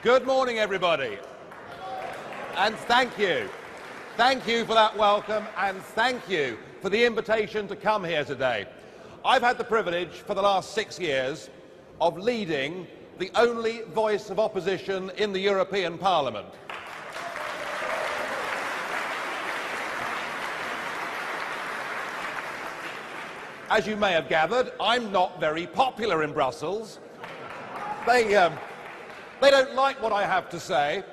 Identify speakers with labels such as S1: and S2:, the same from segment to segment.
S1: Good morning, everybody. And thank you. Thank you for that welcome, and thank you for the invitation to come here today. I've had the privilege for the last 6 years of leading the only voice of opposition in the European Parliament. As you may have gathered, I'm not very popular in Brussels. They don't like what I have to say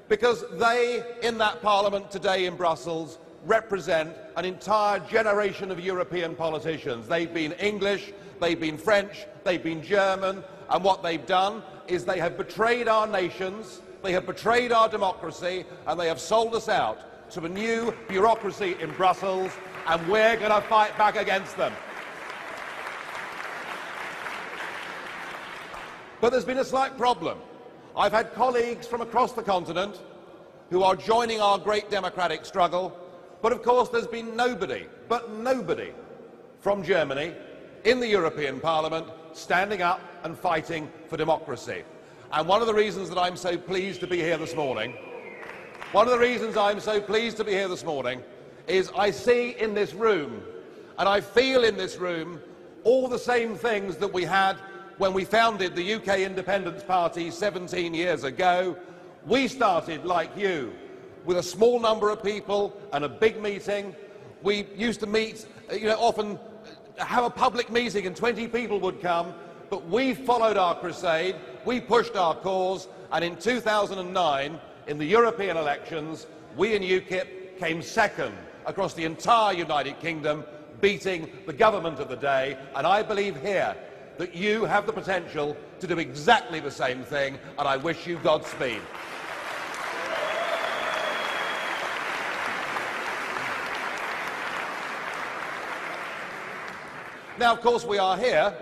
S1: because they, in that parliament today in Brussels, represent an entire generation of European politicians. They've been English, they've been French, they've been German, and what they've done is they have betrayed our nations, they have betrayed our democracy, and they have sold us out to a new bureaucracy in Brussels, and we're going to fight back against them. But there's been a slight problem. I've had colleagues from across the continent who are joining our great democratic struggle, but of course there's been nobody from Germany in the European Parliament standing up and fighting for democracy. And one of the reasons that I'm so pleased to be here this morning, is I see in this room, and I feel in this room, all the same things that we had when we founded the UK Independence Party 17 years ago. We started, like you, with a small number of people and a big meeting. We used to meet, often have a public meeting and 20 people would come, but we followed our crusade, we pushed our cause, and in 2009, in the European elections, we in UKIP came second across the entire United Kingdom, beating the government of the day, and I believe here that you have the potential to do exactly the same thing, and I wish you Godspeed. Now, of course, we are here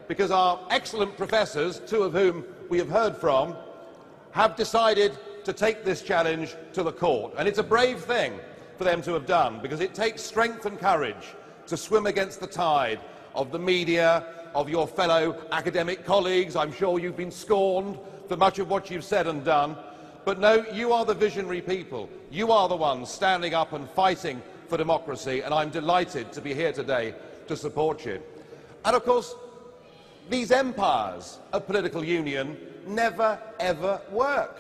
S1: because our excellent professors, two of whom we have heard from, have decided to take this challenge to the court. And it's a brave thing for them to have done, because it takes strength and courage to swim against the tide of the media, of your fellow academic colleagues. I'm sure you've been scorned for much of what you've said and done. But no, you are the visionary people. You are the ones standing up and fighting for democracy, and I'm delighted to be here today to support you. And of course, these empires of political union never, ever work.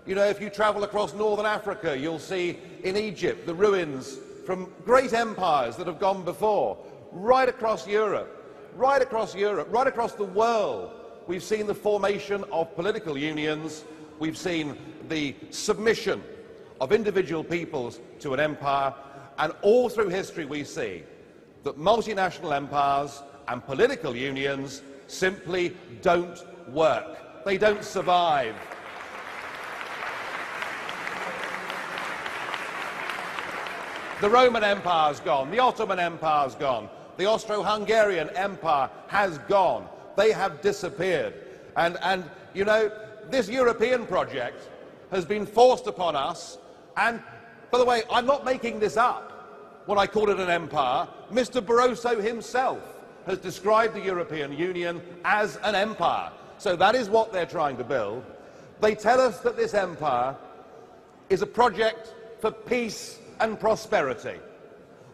S1: If you travel across northern Africa, you'll see in Egypt the ruins from great empires that have gone before, right across Europe, right across the world. We've seen the formation of political unions, we've seen the submission of individual peoples to an empire, and all through history we see that multinational empires and political unions simply don't work. They don't survive. The Roman Empire's gone, the Ottoman Empire's gone, the Austro-Hungarian Empire has gone. They have disappeared. And this European project has been forced upon us. And, by the way, I'm not making this up when I call it an empire. Mr. Barroso himself has described the European Union as an empire. So that is what they're trying to build. They tell us that this empire is a project for peace and prosperity.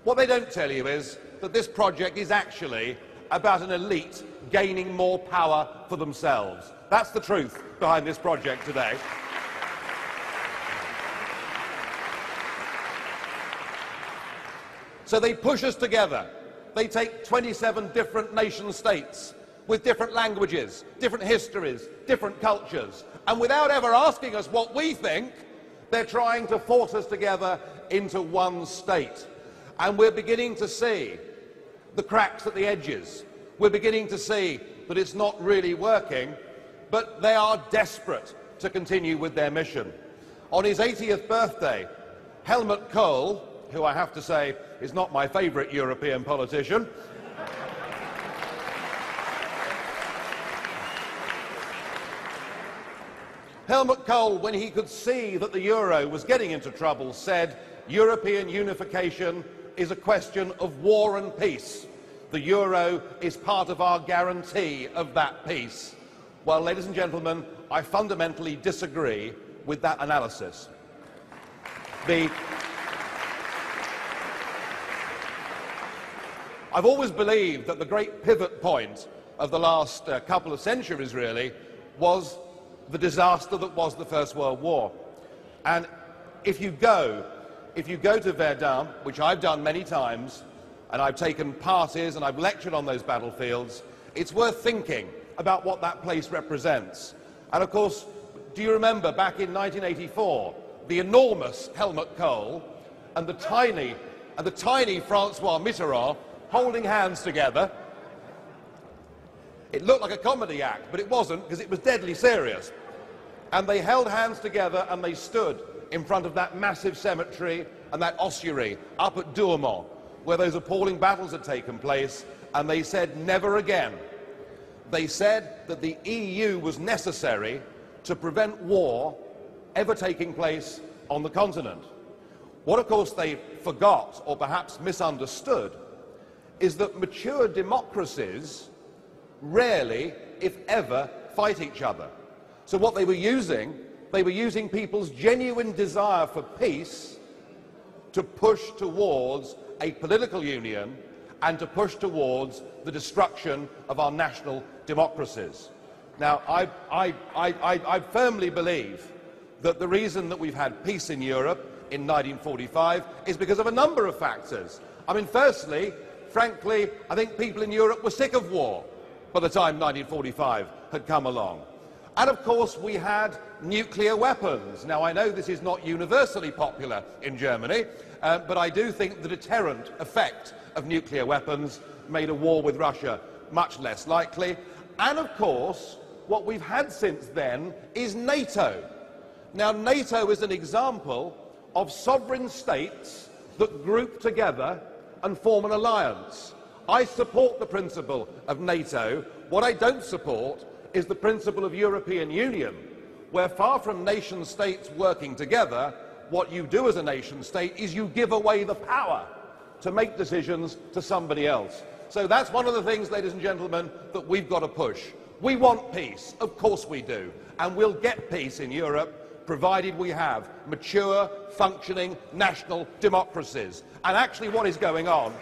S1: What they don't tell you is that this project is actually about an elite gaining more power for themselves. That's the truth behind this project today. So they push us together. They take 27 different nation states with different languages, different histories, different cultures, and without ever asking us what we think, they're trying to force us together into one state. And we're beginning to see the cracks at the edges. We're beginning to see that it's not really working, but they are desperate to continue with their mission. On his 80th birthday, Helmut Kohl, who I have to say is not my favourite European politician, Helmut Kohl, when he could see that the euro was getting into trouble, said, "European unification is a question of war and peace. The euro is part of our guarantee of that peace." Well, ladies and gentlemen, I fundamentally disagree with that analysis. I've always believed that the great pivot point of the last couple of centuries, really, was the disaster that was the First World War. And if you go to Verdun, which I've done many times, and I've taken parties and I've lectured on those battlefields, it's worth thinking about what that place represents. And of course, do you remember back in 1984, the enormous Helmut Kohl and the tiny Francois Mitterrand holding hands together? It looked like a comedy act, but it wasn't, because it was deadly serious. And they held hands together and they stood in front of that massive cemetery and that ossuary up at Douaumont, where those appalling battles had taken place, and they said, never again. They said that the EU was necessary to prevent war ever taking place on the continent. What, of course, they forgot, or perhaps misunderstood, is that mature democracies rarely, if ever, fight each other. So what they were using people's genuine desire for peace to push towards a political union and to push towards the destruction of our national democracies. Now, I firmly believe that the reason that we've had peace in Europe in 1945 is because of a number of factors. I mean, firstly, frankly, I think people in Europe were sick of war by the time 1945 had come along. And of course, we had nuclear weapons. Now, I know this is not universally popular in Germany, but I do think the deterrent effect of nuclear weapons made a war with Russia much less likely. And of course, what we've had since then is NATO. Now, NATO is an example of sovereign states that group together and form an alliance. I support the principle of NATO. What I don't support is the principle of European Union, where far from nation states working together, what you do as a nation state is you give away the power to make decisions to somebody else. So that's one of the things, ladies and gentlemen, that we've got to push. We want peace, of course we do, and we'll get peace in Europe provided we have mature, functioning national democracies. And actually what is going on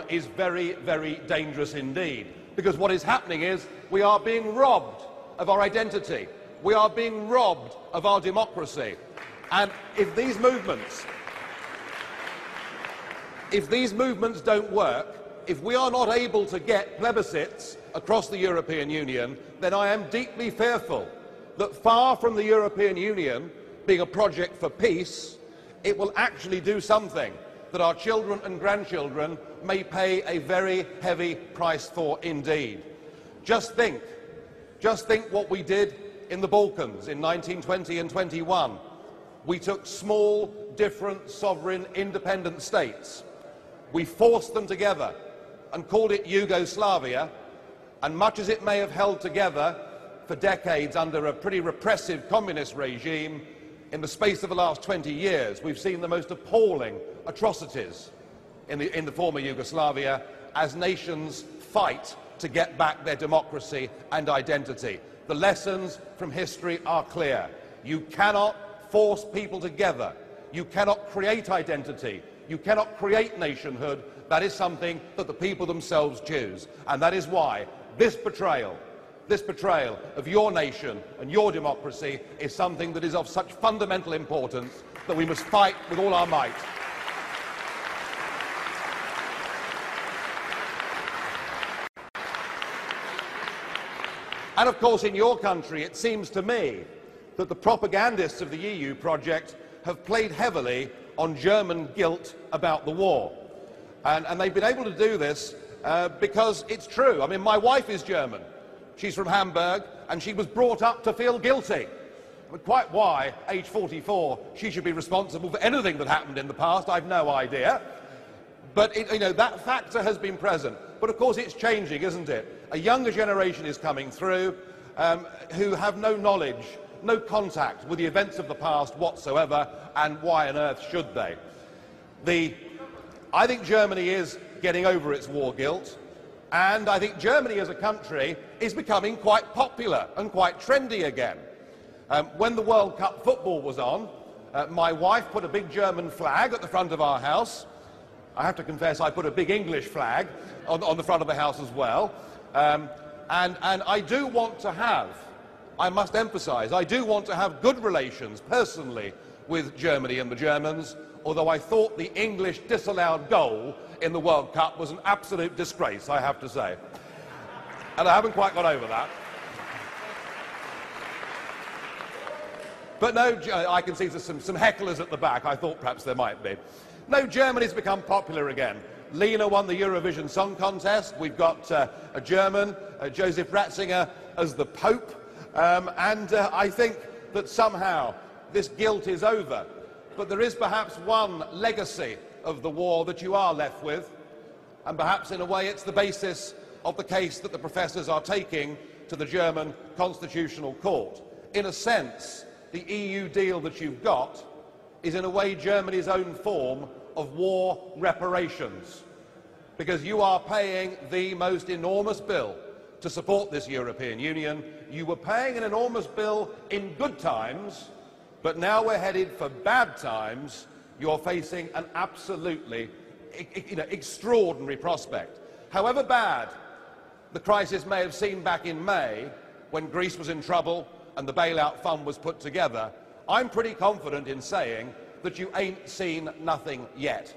S1: is very, very dangerous indeed. Because what is happening is we are being robbed of our identity. We are being robbed of our democracy. And if these movements don't work, if we are not able to get plebiscites across the European Union, then I am deeply fearful that far from the European Union being a project for peace, it will actually do something that our children and grandchildren may pay a very heavy price for indeed. Just think what we did in the Balkans in 1920 and 21. We took small, different, sovereign, independent states. We forced them together and called it Yugoslavia, and much as it may have held together for decades under a pretty repressive communist regime, in the space of the last 20 years, we've seen the most appalling atrocities in the former Yugoslavia as nations fight to get back their democracy and identity. The lessons from history are clear. You cannot force people together. You cannot create identity. You cannot create nationhood. That is something that the people themselves choose. And that is why this betrayal of your nation and your democracy is something that is of such fundamental importance that we must fight with all our might. And of course, in your country, it seems to me that the propagandists of the EU project have played heavily on German guilt about the war. And they've been able to do this because it's true. I mean, my wife is German. She's from Hamburg, and she was brought up to feel guilty. But quite why, age 44, she should be responsible for anything that happened in the past, I've no idea. But, that factor has been present. But, of course, it's changing, isn't it? A younger generation is coming through who have no knowledge, no contact with the events of the past whatsoever, and why on earth should they? I think Germany is getting over its war guilt, and I think Germany as a country is becoming quite popular and quite trendy again. When the World Cup football was on, my wife put a big German flag at the front of our house. I have to confess I put a big English flag on the front of the house as well. And I do want to have, I must emphasise, I do want to have good relations personally with Germany and the Germans, although I thought the English disallowed goal in the World Cup was an absolute disgrace, I have to say. And I haven't quite got over that. But no, I can see there's some hecklers at the back. I thought perhaps there might be. No, Germany's become popular again. Lena won the Eurovision Song Contest. We've got a German, Joseph Ratzinger, as the Pope. I think that somehow this guilt is over. But there is perhaps one legacy of the war that you are left with. And perhaps in a way it's the basis of the case that the professors are taking to the German Constitutional Court. In a sense, the EU deal that you've got is in a way Germany's own form of war reparations, because you are paying the most enormous bill to support this European Union. You were paying an enormous bill in good times, but now we're headed for bad times. You're facing an absolutely extraordinary prospect. However bad the crisis may have seemed back in May, when Greece was in trouble and the bailout fund was put together, I'm pretty confident in saying that you ain't seen nothing yet.